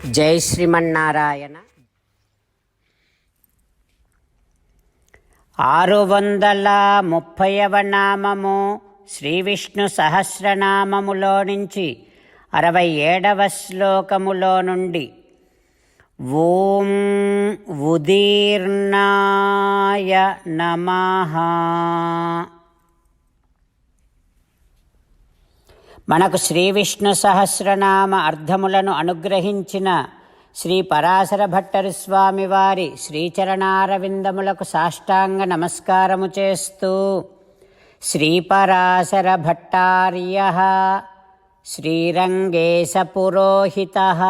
జై శ్రీమన్నారాయణ. 630వ నామము శ్రీ విష్ణు సహస్రనామములో నుంచి 67వ శ్లోకములో నుండి ఓం ఉదీర్ణాయ నమః. మనకు శ్రీ విష్ణు సహస్రనామ అర్థములను అనుగ్రహించిన శ్రీ పరాశర భట్టరు స్వామి వారి శ్రీచరణారవిందములకు సాష్టాంగ నమస్కారము చేస్తూ శ్రీపరాశర భట్టార్యః శ్రీరంగేశ పురోహితః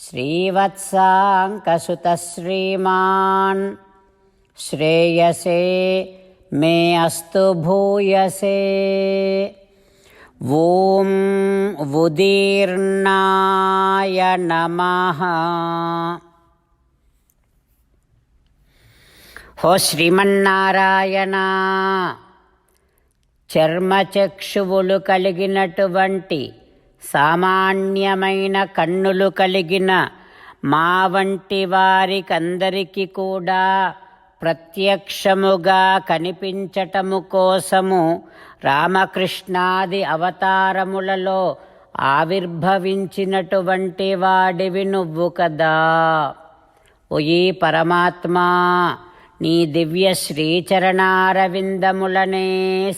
శ్రీవత్సాంకసుతః శ్రీమాన్ శ్రేయసే మే అస్తు భూయసే. ఓం ఉదీర్ణాయ నమః. హో శ్రీమన్నారాయణ, చర్మచక్షువులు కలిగినటువంటి సామాన్యమైన కన్నులు కలిగిన మా వంటి వారికందరికీ కూడా ప్రత్యక్షముగా కనిపించటము కోసము రామకృష్ణాది అవతారములలో ఆవిర్భవించినటువంటి వాడివి నువ్వు కదా. ఓయి పరమాత్మా, నీ దివ్య శ్రీచరణారవిందములనే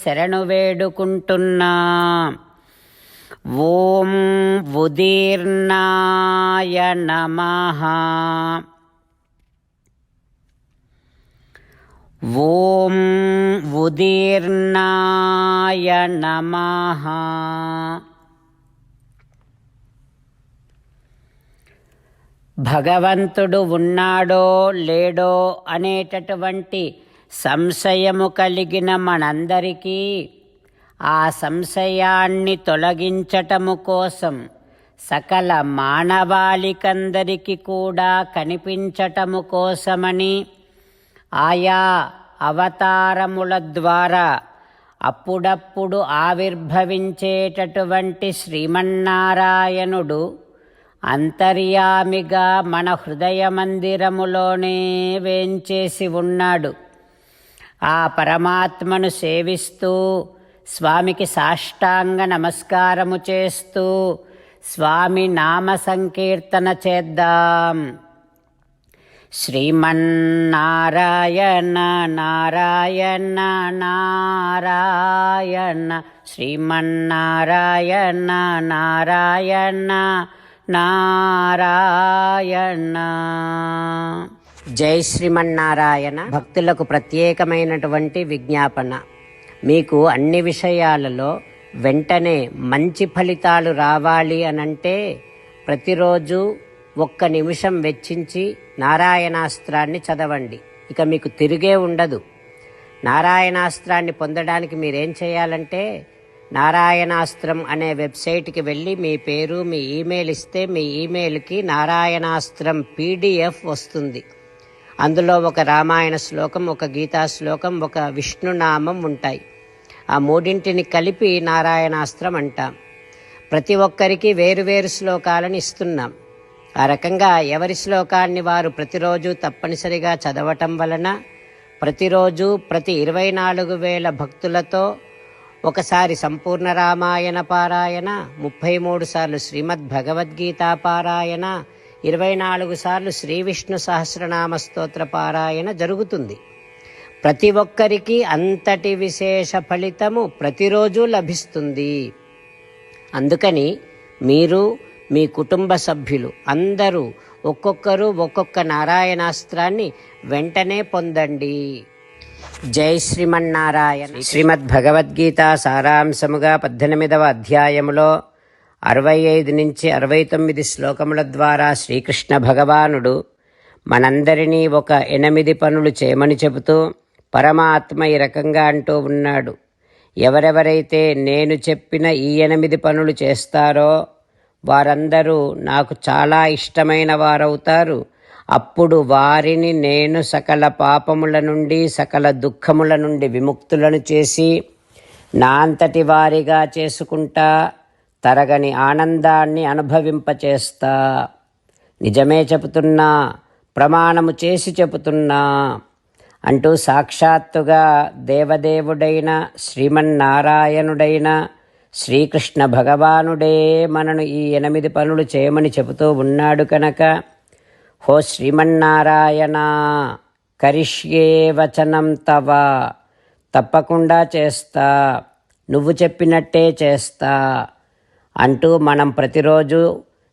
శరణు వేడుకుంటున్నా. ఓం ఉదీర్ణాయ నమః. ఓం ఉదీర్ణాయ నమః. భగవంతుడు ఉన్నాడో లేడో అనేటటువంటి సంశయము కలిగిన మనందరికీ ఆ సంశయాన్ని తొలగించటము కోసం సకల మానవాళికందరికీ కూడా కనిపించటము కోసమని ఆయా అవతారముల ద్వారా అప్పుడప్పుడు ఆవిర్భవించేటటువంటి శ్రీమన్నారాయణుడు అంతర్యామిగా మన హృదయ మందిరములోనే వేంచేసి ఉన్నాడు. ఆ పరమాత్మను సేవిస్తూ స్వామికి సాష్టాంగ నమస్కారము చేస్తూ స్వామి నామ సంకీర్తన చేద్దాం. శ్రీమన్నారాయణ నారాయణ నారాయణ, శ్రీమన్నారాయణ నారాయణ నారాయణ. జై శ్రీమన్నారాయణ. భక్తులకు ప్రత్యేకమైనటువంటి విజ్ఞాపన. మీకు అన్ని విషయాలలో వెంటనే మంచి ఫలితాలు రావాలి అనంటే ప్రతిరోజు 1 నిమిషం వెచ్చించి నారాయణాస్త్రాన్ని చదవండి. ఇక మీకు తిరిగే ఉండదు. నారాయణాస్త్రాన్ని పొందడానికి మీరేం చేయాలంటే నారాయణాస్త్రం అనే వెబ్సైట్కి వెళ్ళి మీ పేరు మీ ఈమెయిల్ ఇస్తే మీ ఈమెయిల్కి నారాయణాస్త్రం PDF వస్తుంది. అందులో ఒక రామాయణ శ్లోకం, ఒక గీతా శ్లోకం, ఒక విష్ణునామం ఉంటాయి. ఆ మూడింటిని కలిపి నారాయణాస్త్రం అంటాం. ప్రతి ఒక్కరికి వేరువేరు శ్లోకాలను ఇస్తున్నాం. ఆ రకంగా ఎవరి శ్లోకాన్ని వారు ప్రతిరోజు తప్పనిసరిగా చదవటం వలన ప్రతిరోజు ప్రతి 24,000 భక్తులతో ఒకసారి సంపూర్ణ రామాయణ పారాయణ, 33 సార్లు శ్రీమద్ భగవద్గీత పారాయణ, 24 సార్లు శ్రీ విష్ణు సహస్రనామ స్తోత్ర పారాయణ జరుగుతుంది. ప్రతి ఒక్కరికి అంతటి విశేష ఫలితము ప్రతిరోజు లభిస్తుంది. అందుకని మీరు మీ కుటుంబ సభ్యులు అందరూ ఒక్కొక్కరు ఒక్కొక్క నారాయణాస్త్రాన్ని వెంటనే పొందండి. జై శ్రీమన్నారాయణ. శ్రీమద్ భగవద్గీత సారాంశముగా 18వ అధ్యాయములో 65 నుంచి 69 శ్లోకముల ద్వారా శ్రీకృష్ణ భగవానుడు మనందరినీ ఒక 8 పనులు చేయమని చెబుతూ పరమాత్మ ఈ రకంగా అంటూ ఉన్నాడు. ఎవరెవరైతే నేను చెప్పిన ఈ 8 పనులు చేస్తారో వారందరూ నాకు చాలా ఇష్టమైన వారవుతారు. అప్పుడు వారిని నేను సకల పాపముల నుండి సకల దుఃఖముల నుండి విముక్తులను చేసి నా అంతటి వారిగా చేసుకుంటా, తరగని ఆనందాన్ని అనుభవింపచేస్తా. నిజమే చెబుతున్నా, ప్రమాణము చేసి చెబుతున్నా అంటూ సాక్షాత్తుగా దేవదేవుడైన శ్రీమన్నారాయణుడైన శ్రీకృష్ణ భగవానుడే మనను ఈ 8 పనులు చేయమని చెబుతూ ఉన్నాడు కనుక, హో శ్రీమన్నారాయణ, కరిష్యే వచనం తవ, తప్పకుండా చేస్తా, నువ్వు చెప్పినట్టే చేస్తా అంటూ మనం ప్రతిరోజు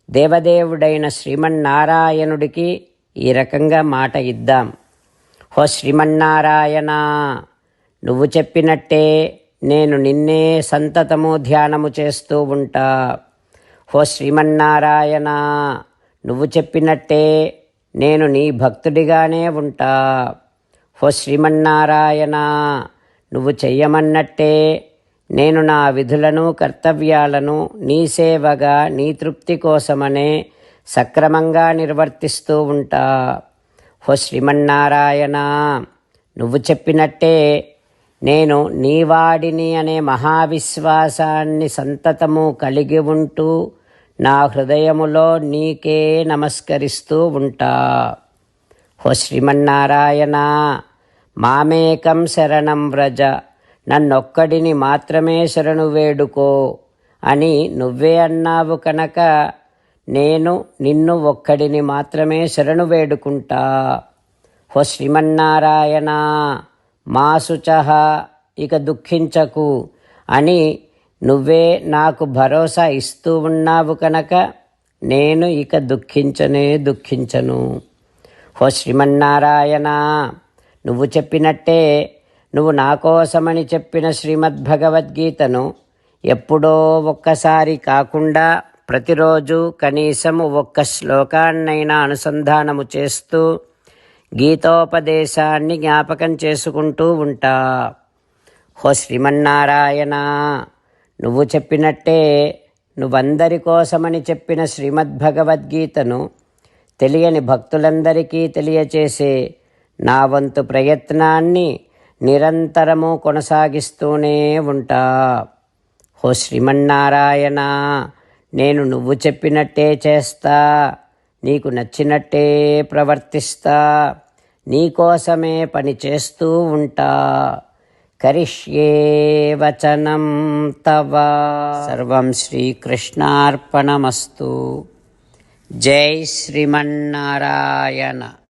దేవదేవుడైన శ్రీమన్నారాయణుడికి ఈ రకంగా మాట ఇద్దాం. హో శ్రీమన్నారాయణ, నువ్వు చెప్పినట్టే నేను నిన్నే సంతతము ధ్యానము చేస్తూ ఉంటా. హో శ్రీమన్నారాయణ, నువ్వు చెప్పినట్టే నేను నీ భక్తుడిగానే ఉంటా. హో శ్రీమన్నారాయణ, నువ్వు చెయ్యమన్నట్టే నేను నా విధులను కర్తవ్యాలను నీ సేవగా నీ తృప్తి కోసమనే సక్రమంగా నిర్వర్తిస్తూ ఉంటా. హో శ్రీమన్నారాయణ, నువ్వు చెప్పినట్టే నేను నీవాడిని అనే మహావిశ్వాసాన్ని సంతతము కలిగి ఉంటూ నా హృదయములో నీకే నమస్కరిస్తూ ఉంటా. హో శ్రీమన్నారాయణ, మామేకం శరణం వ్రజ, నన్నొక్కడిని మాత్రమే శరణు వేడుకో అని నువ్వే అన్నావు కనుక నేను నిన్ను ఒక్కడిని మాత్రమే శరణు వేడుకుంటా. హో శ్రీమన్నారాయణ, మా శుచః, ఇక దుఃఖించకు అని నువ్వే నాకు భరోసా ఇస్తూ ఉన్నావు కనుక నేను ఇక దుఃఖించను. హో శ్రీమన్నారాయణ, నువ్వు చెప్పినట్టే నువ్వు నా కోసమని చెప్పిన శ్రీమద్భగవద్గీతను ఎప్పుడో ఒక్కసారి కాకుండా ప్రతిరోజు కనీసం ఒక్క శ్లోకాన్నైనా అనుసంధానము చేస్తూ గీతోపదేశాన్ని జ్ఞాపకం చేసుకుంటూ ఉంటా. హో శ్రీమన్నారాయణ, నువ్వు చెప్పినట్టే నువ్వందరి కోసమని చెప్పిన శ్రీమద్భగవద్గీతను తెలియని భక్తులందరికీ తెలియచేసే నా వంతు ప్రయత్నాన్ని నిరంతరము కొనసాగిస్తూనే ఉంటా. హో శ్రీమన్నారాయణ, నేను నువ్వు చెప్పినట్టే చేస్తా, నీకు నచ్చినట్టే ప్రవర్తిస్తా, నీకోసమే పని చేస్తూ ఉంటా. కరిష్యే వచనం తవ. సర్వం శ్రీకృష్ణార్పణమస్తు. జై శ్రీమన్నారాయణ.